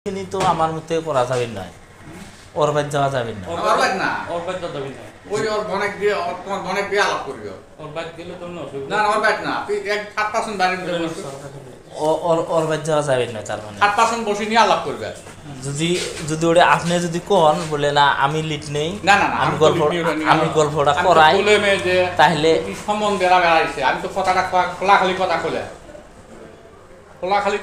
তিনি তো আমার মতে করা যাবে না, ওর বাদ যাওয়া যাবে না, ওর বাদ না, ওর বাদ যাওয়া যাবে না। ওই ওর বনেক দিয়ে তোমার বনেক দিয়ে আলাপ করিও। ওর বাদ গেলে তো না, না ওর বাদ না, তুই এক 7% বাইরে ওর বাদ যাওয়া যাবে না। তার মানে 7% বসে নিয়ে আলাপ করবে। যদি ওটা আপনি যদি কোন বলে না আমি লিড নেই, না না আমি গল্পটা করাই, তাহলে সম্বন্ধে বেড়াইছে। আমি তো কথাটা খোলাখালি কথা খোলে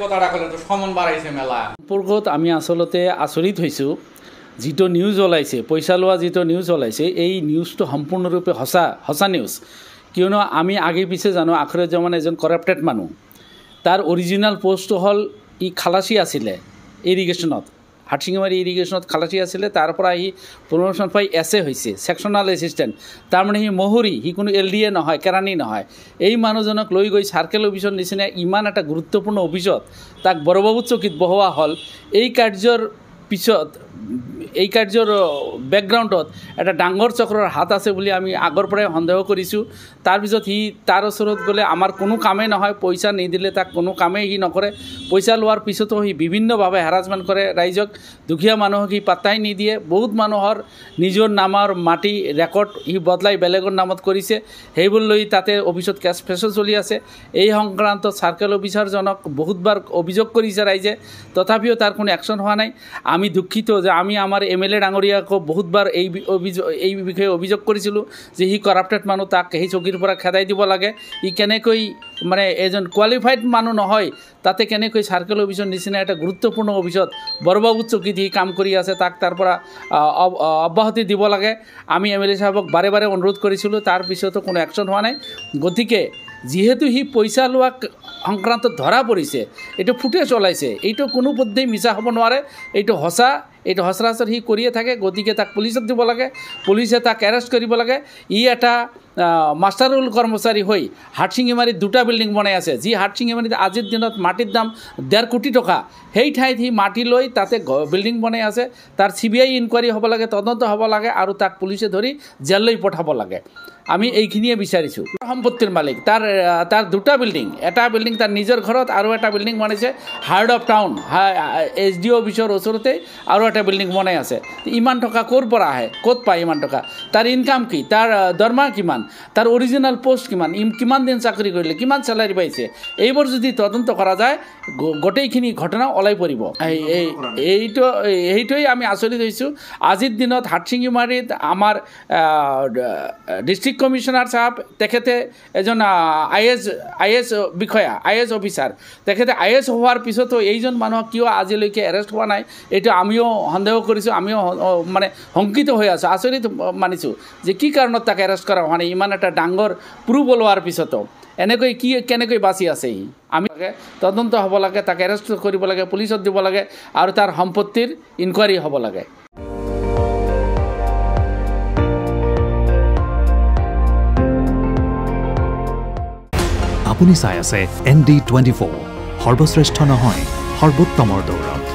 কথাটা খোলে তো সম্মান বাড়াইছে মেলা। সম্পৰ্কত আমি আচলতে আচৰিত হৈছোঁ। যিটো নিউজ ওলাইছে, পইচা লোৱা যিটো নিউজ ওলাইছে, এই নিউজটো সম্পূৰ্ণৰূপে সঁচা নিউজ। কিয়নো আমি আগে পিছে জানো আখৰুজ্জামান এজন কৰাপ্টেড মানুহ। তাৰ অৰিজিনেল পোষ্ট হ'ল ই খালাচী আছিলে ইৰিগেশ্যনত, হাটশিঙিমাৰী ইৰিগেশ্যনত খালাচী আছিলে। তাৰ পৰা সি প্ৰমোশ্যন পাই এছে হৈছে, ছেকশ্যনাল এছিষ্টেণ্ট। তাৰমানে সি মহুৰী, সি কোনো LDA নহয়, কেৰাণী নহয়। এই মানুহজনক লৈ গৈ চাৰ্কেল অফিচৰ নিচিনা ইমান এটা গুৰুত্বপূৰ্ণ অফিচত তাক বৰবাবু চকীত বহোৱা হ'ল। এই কাৰ্যৰ পিছত, এই কাৰ্যৰ বেকগ্ৰাউণ্ডত এটা ডাঙৰ চক্ৰৰ হাত আছে বুলি আমি আগৰ পৰাই সন্দেহ কৰিছোঁ। তাৰপিছত সি তাৰ ওচৰত গ'লে আমাৰ কোনো কামেই নহয়, পইচা নিদিলে তাক কোনো কামেই সি নকৰে। পইচা লোৱাৰ পিছতো সি বিভিন্নভাৱে হেৰাছমেণ্ট কৰে ৰাইজক, দুখীয়া মানুহক সি পাত্তাই নিদিয়ে। বহুত মানুহৰ নিজৰ নামৰ মাটি ৰেকৰ্ড সি বদলাই বেলেগৰ নামত কৰিছে, সেইবোৰ লৈ তাতে অফিচত কেছ ফেচো চলি আছে। এই সংক্ৰান্তত চাৰ্কেল অফিচাৰজনক বহুতবাৰ অভিযোগ কৰিছে ৰাইজে, তথাপিও তাৰ কোনো একশ্যন হোৱা নাই। আমি দুঃখিত যে আমি আমাৰ MLA ডাঙৰীয়াকো বহুতবাৰ এই বিষয়ে অভিযোগ কৰিছিলোঁ যে সি কৰাপ্টেড মানুহ, তাক সেই চকীৰ পৰা খেদাই দিব লাগে। ই কেনেকৈ মানে এজন কোৱালিফাইড মানুহ নহয়, তাতে কেনেকৈ চাৰ্কেল অফিচৰ নিচিনা এটা গুৰুত্বপূৰ্ণ অফিচত বৰবাবু চকীত সি কাম কৰি আছে, তাক তাৰ পৰা অব্যাহতি দিব লাগে। আমি MLA সাহেবক বাৰে বাৰে অনুৰোধ কৰিছিলোঁ, তাৰ পিছতো কোনো একশ্যন হোৱা নাই। গতিকে যিহেতু সি পইচা লোৱা সংক্ৰান্তত ধৰা পৰিছে, এইটো ফুটেজ ওলাইছে, এইটো কোনো পধ্যেই মিছা হ'ব নোৱাৰে, এইটো সঁচা, এইটো সচৰাচৰ সি কৰিয়ে থাকে। গতিকে তাক পুলিচত দিব লাগে, পুলিচে তাক এৰেষ্ট কৰিব লাগে। ই এটা মাষ্টাৰুল কৰ্মচাৰী হৈ হাটশিঙিমাৰীত 2টা বিল্ডিং বনাই আছে, যি হাটশিঙিমাৰীত আজিৰ দিনত মাটিৰ দাম 1.5 কোটি টকা। সেই ঠাইত সি মাটি লৈ তাতে বিল্ডিং বনাই আছে। তাৰ CBI ইনকুৱাৰী হ'ব লাগে, তদন্ত হ'ব লাগে, আৰু তাক পুলিচে ধৰি জেললৈ পঠাব লাগে। আমি এইখিনিয়ে বিচাৰিছোঁ। সম্পত্তিৰ মালিক, তাৰ 2টা বিল্ডিং, এটা বিল্ডিং তাৰ নিজৰ ঘৰত, আৰু এটা বিল্ডিং বনাইছে হাৰ্ড অফ টাউন SDO অফিচৰ ওচৰতে, আৰু এটা বিল্ডিং বনাই আছে। ইমান টকা ক'ৰ পৰা আহে, ক'ত পায় ইমান টকা? তাৰ ইনকাম কি, তাৰ দৰমহা কিমান, তাৰ অৰিজিনেল পোষ্ট কিমান, কিমান দিন চাকৰি কৰিলে, কিমান চেলাৰী পাইছে, এইবোৰ যদি তদন্ত কৰা যায় গোটেইখিনি ঘটনা ওলাই পৰিব। এইটোৱেই আমি আচৰিত হৈছোঁ। আজিৰ দিনত হাটশিঙিমাৰীত আমাৰ ডিষ্ট্ৰিক্ট কমিশনাৰ সাহেব, তেখেতে এজন IAS বিষয়া, IAS অফিচাৰ, তেখেতে IAS হোৱাৰ পিছতো এইজন মানুহক কিয় আজিলৈকে এৰেষ্ট হোৱা নাই, এইটো আমিও সন্দেহ কৰিছোঁ। আমিও মানে শংকিত হৈ আছোঁ, আচৰিত মানিছোঁ যে কি কাৰণত তাক এৰেষ্ট কৰা হোৱা নাই। ইমান এটা ডাঙৰ প্ৰুফ ওলোৱাৰ পিছতো এনেকৈ কেনেকৈ বাচি আছে সি? আমি তদন্ত হ'ব লাগে, তাক এৰেষ্ট কৰিব লাগে, পুলিচত দিব লাগে, আৰু তাৰ সম্পত্তিৰ ইনকুৱাৰী হ'ব লাগে। আপুনি চাই আছে ND24, সৰ্বশ্ৰেষ্ঠ নহয়, সৰ্বোত্তমৰ দৌৰত।